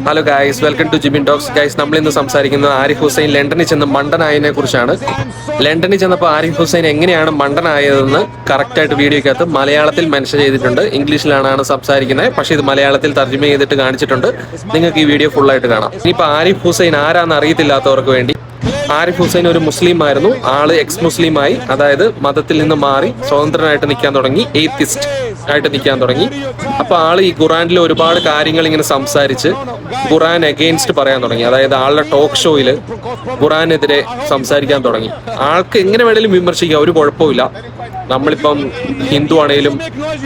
Hello guys, welcome to Jibin talks. Guys, നമ്മൾ ഇന്ന് സംസാരിക്കുന്നത് ആരിഫ് ഹുസൈൻ ലണ്ടനിൽ ചെന്ന് മണ്ടനായതിനെ കുറിച്ചാണ്. ലണ്ടനിൽ ചെന്നപ്പോൾ ആരിഫ് ഹുസൈൻ എങ്ങനെയാണ് മണ്ടനായതെന്ന് കറക്റ്റായിട്ട് വീഡിയോക്കകത്ത് മലയാളത്തിൽ മെൻഷൻ ചെയ്തിട്ടുണ്ട്. ഇംഗ്ലീഷിലാണ് സംസാരിക്കുന്നത്, പക്ഷേ ഇത് മലയാളത്തിൽ തർജ്ജമ ചെയ്തിട്ട് കാണിച്ചിട്ടുണ്ട്. നിങ്ങൾക്ക് ഈ വീഡിയോ ഫുള്ളായിട്ട് കാണാം. ഇനിയിപ്പോൾ ആരിഫ് ഹുസൈൻ ആരാന്ന് അറിയത്തില്ലാത്തവർക്ക് വേണ്ടി, ആരിഫ് ഹുസൈൻ ഒരു മുസ്ലിം ആയിരുന്നു. ആള് എക്സ് മുസ്ലിമായി, അതായത് മതത്തിൽ നിന്ന് മാറി സ്വതന്ത്രനായിട്ട് നിൽക്കാൻ തുടങ്ങി, എയ്ത്തിസ്റ്റ് ആയിട്ട് നിൽക്കാൻ തുടങ്ങി. അപ്പൊ ആള് ഈ ഖുറാനിലെ ഒരുപാട് കാര്യങ്ങൾ ഇങ്ങനെ സംസാരിച്ച് ഖുറാൻ അഗെയിൻസ്റ്റ് പറയാൻ തുടങ്ങി. അതായത് ആളുടെ ടോക്ക് ഷോയില് ഖുറാനെതിരെ സംസാരിക്കാൻ തുടങ്ങി. ആൾക്ക് എങ്ങനെ വേണേലും വിമർശിക്കാം, ഒരു കുഴപ്പമില്ല. നമ്മളിപ്പം ഹിന്ദു ആണേലും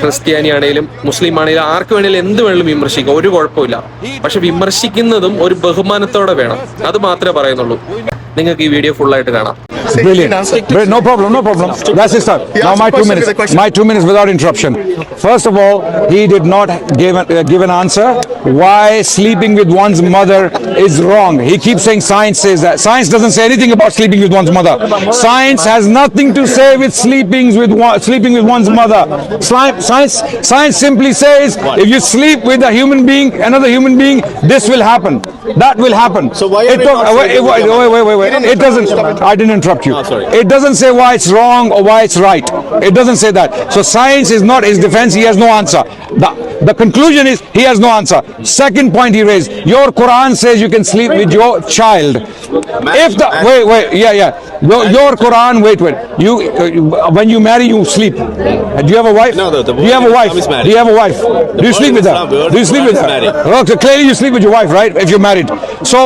ക്രിസ്ത്യാനി ആണേലും മുസ്ലിം ആണേലും ആർക്ക് വേണേലും എന്ത് വേണേലും വിമർശിക്കാം, ഒരു കുഴപ്പമില്ല. പക്ഷെ വിമർശിക്കുന്നതും ഒരു ബഹുമാനത്തോടെ വേണം, അത് മാത്രമേ പറയുന്നുള്ളൂ. നിങ്ങൾക്ക് ഈ വീഡിയോ ഫുള്ളായിട്ട് കാണാം. Brilliant. No problem, no problem. That's his start. Now my 2 minutes. My 2 minutes without interruption. First of all, he did not give an answer why sleeping with one's mother is wrong. He keeps saying science says that. Science doesn't say anything about sleeping with one's mother. Science has nothing to say with sleeping with one's mother. Science simply says if you sleep with a human being, another human being, this will happen. That will happen. So why? Wait. It doesn't. I didn't interrupt you. It doesn't say why it's wrong or why it's right. It doesn't say that. So science is not his defense. He has no answer. The conclusion is he has no answer. Second point he raised, your Quran says you can sleep with your child. Your Quran, wait. When you marry, you sleep. Do you have a wife? No, do you have a wife? Do you have a wife? Do you sleep with her? Do you sleep with her? Okay, clearly you sleep with your wife, right? If you're married. So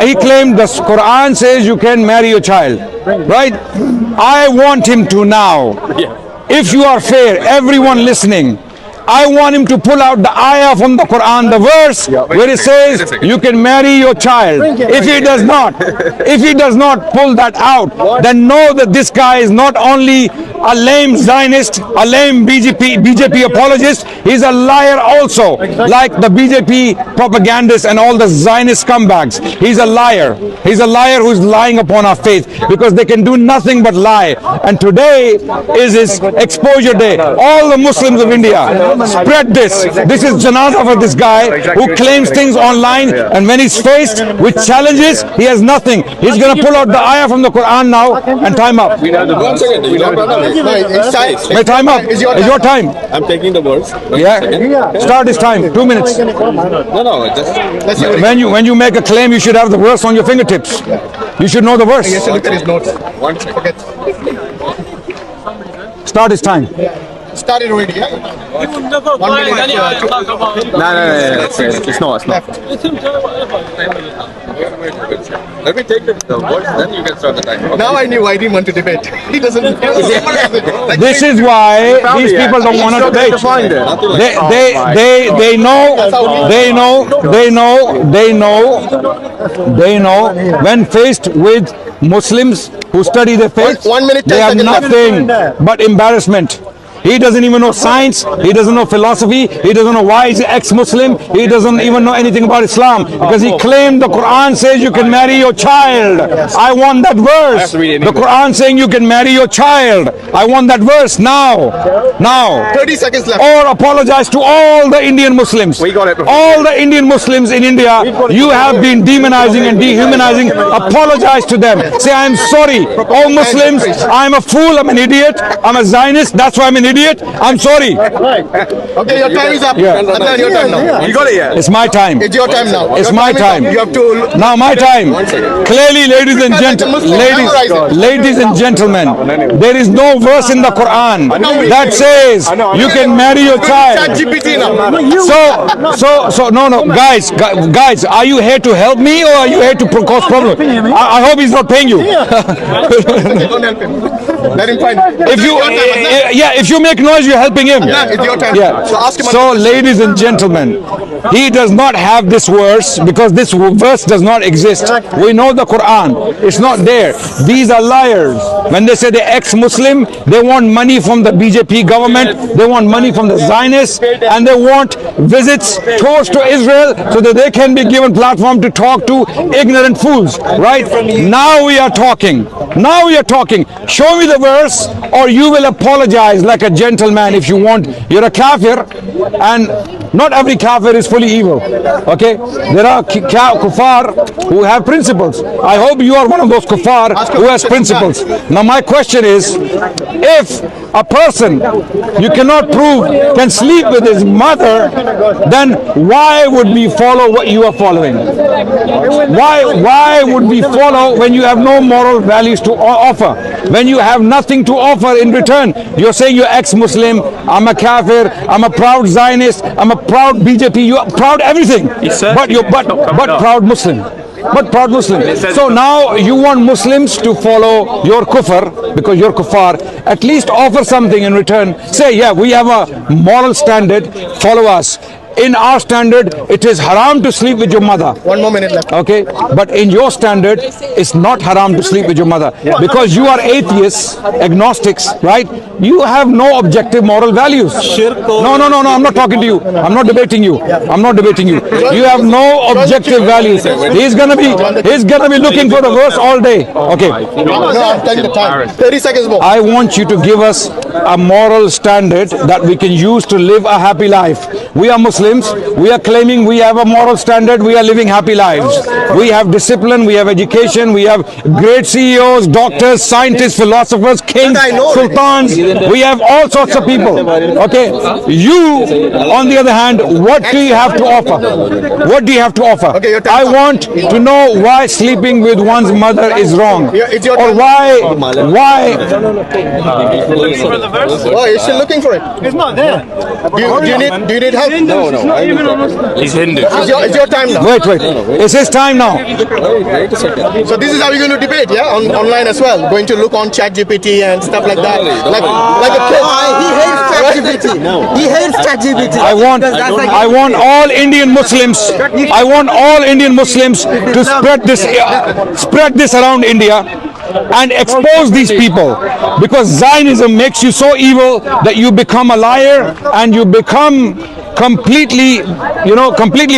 he claimed the Quran says you can marry your child, right? I want him to now, if you are fair, everyone listening, I want him to pull out the ayah from the Quran, the verse where it says you can marry your child. If he does not pull that out, then know that this guy is not only a lame Zionist, a lame BJP apologist, he's a liar also, like the BJP propagandists and all the Zionist scumbags. He's a liar. He's a liar who's lying upon our faith, because they can do nothing but lie. And today is his exposure day. All the Muslims of India, spread this. This is janazah for this guy who claims things online, and when he's faced with challenges, he has nothing. He's going to pull out the ayah from the Quran now and time up. My time up. It's your time. I'm taking the words. Start his time. 2 minutes. No. Just When you make a claim, you should have the verse on your fingertips. You should know the verse. Yes, look at his notes. one second. Start his time. Started already, yeah? No. It's not. Let me take the words, then you can start the time. Okay. Now I knew I didn't want to debate. He doesn't. This is why these people don't want to debate. They know when faced with Muslims who study their faith, 1 minute, they 10 have seconds nothing but embarrassment. He doesn't even know science. He doesn't know philosophy. He doesn't know why he's ex-Muslim. He doesn't even know anything about Islam, because he claimed the Quran says you can marry your child. I want that verse. The Quran saying you can marry your child. I want that verse now. 30 seconds left. Or apologize to all the Indian Muslims. We got it. All the Indian Muslims in India, you have been demonizing and dehumanizing. Apologize to them. Say, I'm sorry. All Muslims, I'm a fool. I'm an idiot. I'm a Zionist. That's why I'm an idiot. I'm sorry. Okay, your time is up. Adnan, your time now. You got it, yeah? It's my time. It's your time now. It's Your my is up. time. You have to. Now my time. Clearly, ladies and Memorize and gentlemen, there is no verse in the Quran that says you can marry your child. ChatGPT now. So no, guys, are you here to help me or are you here to cause problems? I hope he's not paying you. Don't help him. Let him find. If you make noise, you're helping him. It's your time. Yeah. So ask him. So, ladies and gentlemen, he does not have this verse because this verse does not exist. We know the Quran. It's not there. These are liars. When they say they're ex-Muslim, they want money from the BJP government. They want money from the Zionists, and they want visits, tours to Israel, so that they can be given platform to talk to ignorant fools. Right? Now we are talking. Show me the verse or you will apologize like a gentleman if you want. You're a kafir, and not every kafir is fully evil. Okay? There are kuffar who have principles. I hope you are one of those kuffar who has principles. Now my question is, if a person you cannot prove can sleep with his mother, then why would we follow what you are following? Why would we follow when you have no moral values to offer? When you have nothing to offer in return? You're saying you're ex-Muslim, I'm a kafir, I'm a proud Zionist, I'm a proud BJP, you're proud everything. But you're proud Muslim. But proud Muslim. So now you want Muslims to follow your kufr because you're kuffar. At least offer something in return. Say, yeah, we have a moral standard, follow us. In our standard, it is haram to sleep with your mother. 1 more minute left. Okay, but in your standard, it's not haram to sleep with your mother because you are atheists, agnostics, right? You have no objective moral values. No, I'm not talking to you. I'm not debating you. I'm not debating you. You have no objective values. He's gonna be looking for the verse all day. Okay. No, I'm telling the time. 30 seconds more. I want you to give us a moral standard that we can use to live a happy life. We are Muslims. We are claiming we have a moral standard. We are living happy lives. We have discipline. We have education. We have great CEOs, doctors, scientists, philosophers, kings, sultans. We have all sorts of people. Okay. You, on the other hand, what do you have to offer? What do you have to offer? Okay, your time I want to know why sleeping with one's mother is wrong, It's your or time. why. Oh, you're still looking for it. It's not there. Do you need help? No. He's Hindu. It's your time now. Wait. It's his time now. So this is how you're going to debate, yeah? Online as well. Going to look on ChatGPT and stuff like that. Like a kid. He hates ChatGPT. He hates ChatGPT. I want all Indian Muslims. I want all Indian Muslims to spread this around India and expose these people, because Zionism makes you so evil that you become a liar and you become completely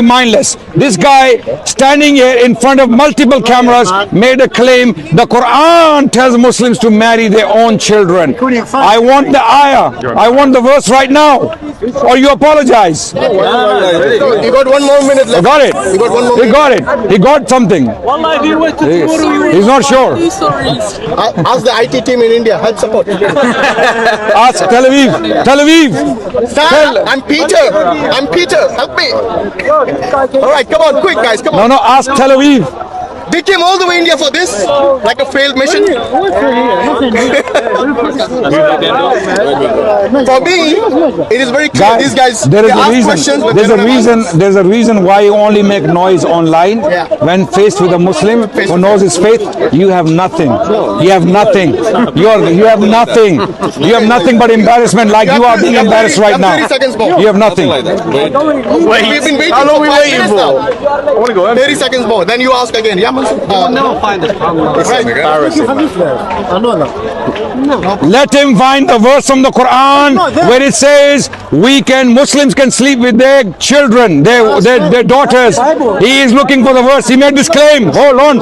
mindless. This guy standing here in front of multiple cameras made a claim the Quran tells Muslims to marry their own children. I want the ayah. I want the verse right now, or you apologize. You got 1 more minute left. I got it. You got 1 more He minute. got it. He got something. He's not sure. Ask the IT team in India. Help support. Ask Tel Aviv. Sir, I'm Peter. Help me. All right, come on, quick, guys. Come on. No, ask Tel Aviv. They came all the way India for this, like a failed mission. For me, it is very clear. These guys, there is they a ask reason. questions, but There's they a don't reason. answer. There's a reason why you only make noise online when faced with a Muslim who knows his faith. You have nothing. You have nothing. You have nothing. You have nothing but embarrassment, like you are being embarrassed right now. 30 seconds more. You have nothing. We've been waiting for 5 minutes now. I want to go in. 30 seconds more. Then you ask again. Yeah, Never find the problem. it's right. Let him find the verse from the Quran where it says Muslims can sleep with their children, their daughters. He is looking for the verse. He made this claim. Hold on.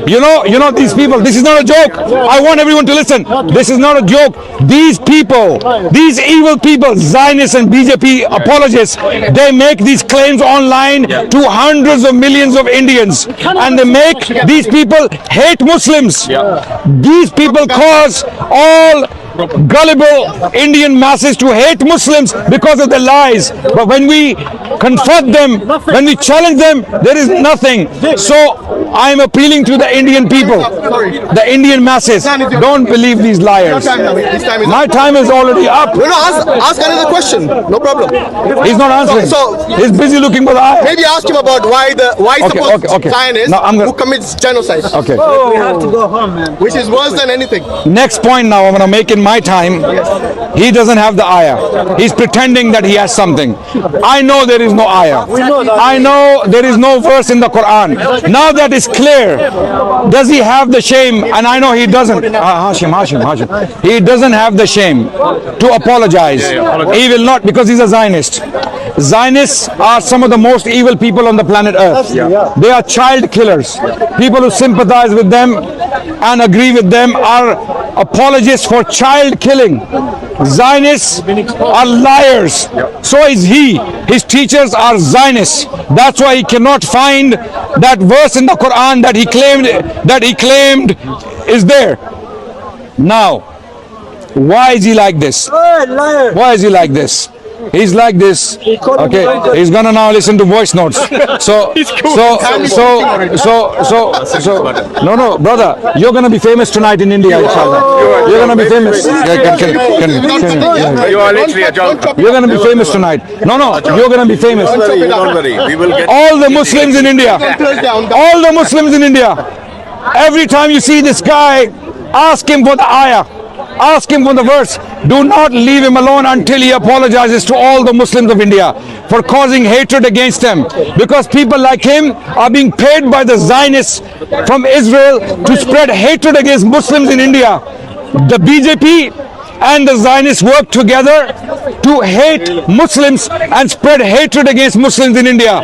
You know these people. This is not a joke. I want everyone to listen. This is not a joke. These people, these evil people, Zionists and BJP apologists, they make these claims online to hundreds of millions of Indians, and they make these people hate Muslims. These people cause all gullible Indian masses to hate Muslims because of their lies. But when we confront them, when we challenge them, there is nothing. So I am appealing to the Indian people, the Indian masses. Don't believe these liars. My time is already up. No, ask another question. No problem. He's not answering. So- He's busy looking for the eye. Maybe ask him about why supposed okay. Zionist Now I'm gonna- who commits genocide, Okay. We have to go home, man. which is worse than anything. Next point now I'm going to make in my time. He doesn't have the ayah. He's pretending that he has something. I know there is no ayah. I know there is no verse in the Quran. Now that is clear, does he have the shame? And I know he doesn't. Hashim. He doesn't have the shame to apologize. He will not, because he's a Zionist. Zionists are some of the most evil people on the planet Earth. They are child killers. People who sympathize with them and agree with them are apologists for child killing. Zionists are liars. So is he. His teachers are Zionists. That's why he cannot find that verse in the Quran that he claimed is there. Now, why is he like this? Why is he like this? He's like this. Okay, he's gonna now listen to voice notes. So, no, brother, you're gonna be famous tonight in India, inshallah. You're gonna be famous. You are literally a joke. You're gonna be famous tonight. No, you're gonna be famous. Don't worry. We will get All the Muslims in India, all the Muslims in India, every time you see this guy, ask him for the ayah. Ask him for the verse. Do not leave him alone until he apologizes to all the Muslims of India for causing hatred against them. Because people like him are being paid by the Zionists from Israel to spread hatred against Muslims in India. The BJP and the Zionists work together to hate Muslims and spread hatred against Muslims in India.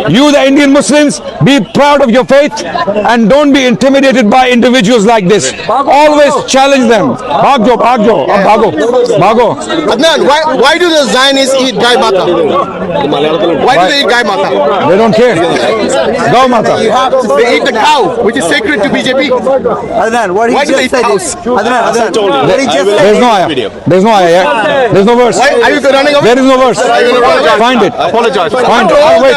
You, the Indian Muslims, be proud of your faith and don't be intimidated by individuals like this. Always challenge them. Bhagjo, bhago. Adnan, why do the Zionists eat Gai Mata? Why do they eat Gai Mata? They don't care. Gau Mata. They eat the cow, which is sacred to BJP. Adnan, what he Why do they just said eat is. cows? Adnan, what he just said There's is. no ayah. There's no ayah. Yeah? There's no verse. Why are you running away? There is no verse. Find it. apologize. Find it. I'll wait.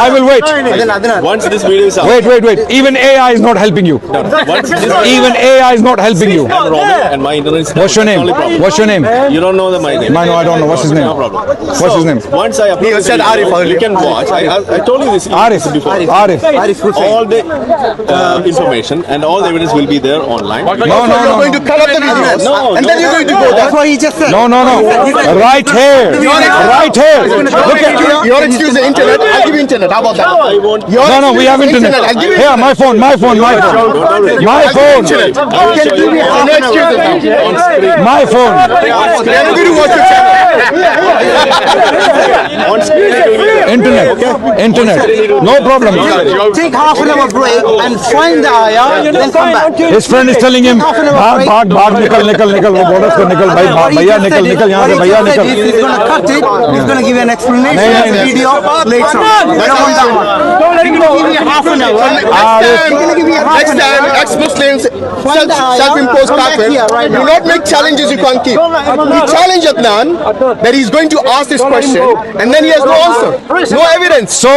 I will wait. Adnan. Once this video is out, Wait. Even AI is not helping you. once this Even AI is not helping you. I'm Robin and my internet is What's your name? only problem. What's your name? You don't know my name. No, I don't know. What's his name? No problem. What's his name? Once I upload this said video, Arif earlier. you can watch. I told you this Arif. before. Arif. All the information and all the evidence will be there online. You're going to cut up the videos, No, and then you're going to go That's there. what he just said. No. Right here. Right here. Look at Your excuse the internet. I'll give you internet. How about that? I won't. No, we have internet. I'll give you Here, my phone. My phone. Don't worry. My phone. I will show you No excuses now. on screen. My phone. They're not going to watch your channel. On screen it will be there. Internet. No problem. Take half an hour break and find the ayah, then come back. His friend is telling him, भाग निकल वो बोल रहा है निकल भाई What he भैया just said निकल is- यहाँ what से he भैया just said निकल is he's going to cut it. He's going to give you an explanation नहीं, in the नहीं. video later on. We don't want that one. He's going to give you half an hour. Next time, ex-Muslims, self-imposed kafir, do not make challenges you can't keep. You challenge Adnan that he's going to ask this question, and then he has no answer, no evidence. So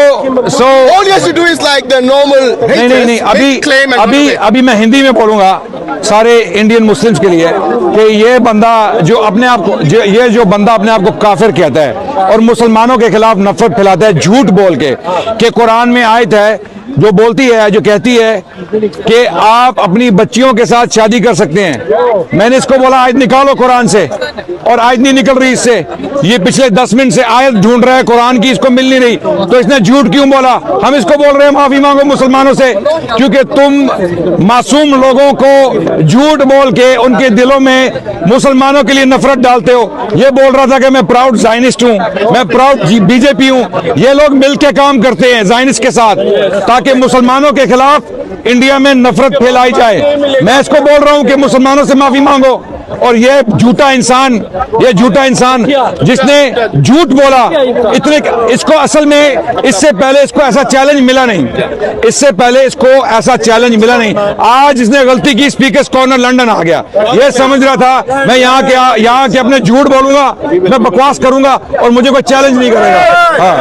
All he has to do is like the normal haters, नहीं make claim and run away. अभी मैं हिंदी में बोलूंगा सारे Indian Muslims के लिए कि ये बंदा जो अपने आप को ये जो बंदा अपने आप को काफिर कहता है और मुसलमानों के खिलाफ नफरत फैलाता है झूठ बोल के कि कुरान में आयत है जो बोलती है जो कहती है कि आप अपनी बच्चियों के साथ शादी कर सकते हैं। मैंने इसको बोला आयत निकालो कुरान से और आयत नहीं निकल रही इससे। ये पिछले 10 मिनट से आयत ढूंढ रहा है कुरान की, इसको मिल नहीं रही, तो इसने झूठ क्यों बोला? हम इसको बोल रहे हैं माफी मांगो मुसलमानों से, क्योंकि तुम मासूम लोगों को झूठ बोल के उनके दिलों में मुसलमानों के लिए नफरत डालते हो। ये बोल रहा था कि मैं प्राउड जायनिस्ट हूँ, मैं प्राउड बीजेपी हूँ। ये लोग मिलकर काम करते हैं जायनिस्ट के साथ ताकि मुसलमानों के खिलाफ इंडिया में नफरत फैलाई जाए। मैं इसको बोल रहा हूँ कि मुसलमानों से माफी मांगो। और ये झूठा इंसान जिसने झूठ बोला इतने, इसको असल में इससे पहले इसको ऐसा चैलेंज मिला नहीं, इससे पहले इसको ऐसा चैलेंज मिला नहीं। आज इसने गलती की, स्पीकर्स कॉर्नर लंदन आ गया। ये समझ रहा था मैं यहाँ के अपने झूठ बोलूंगा, मैं बकवास करूंगा और मुझे कोई चैलेंज नहीं करेगा। हाँ,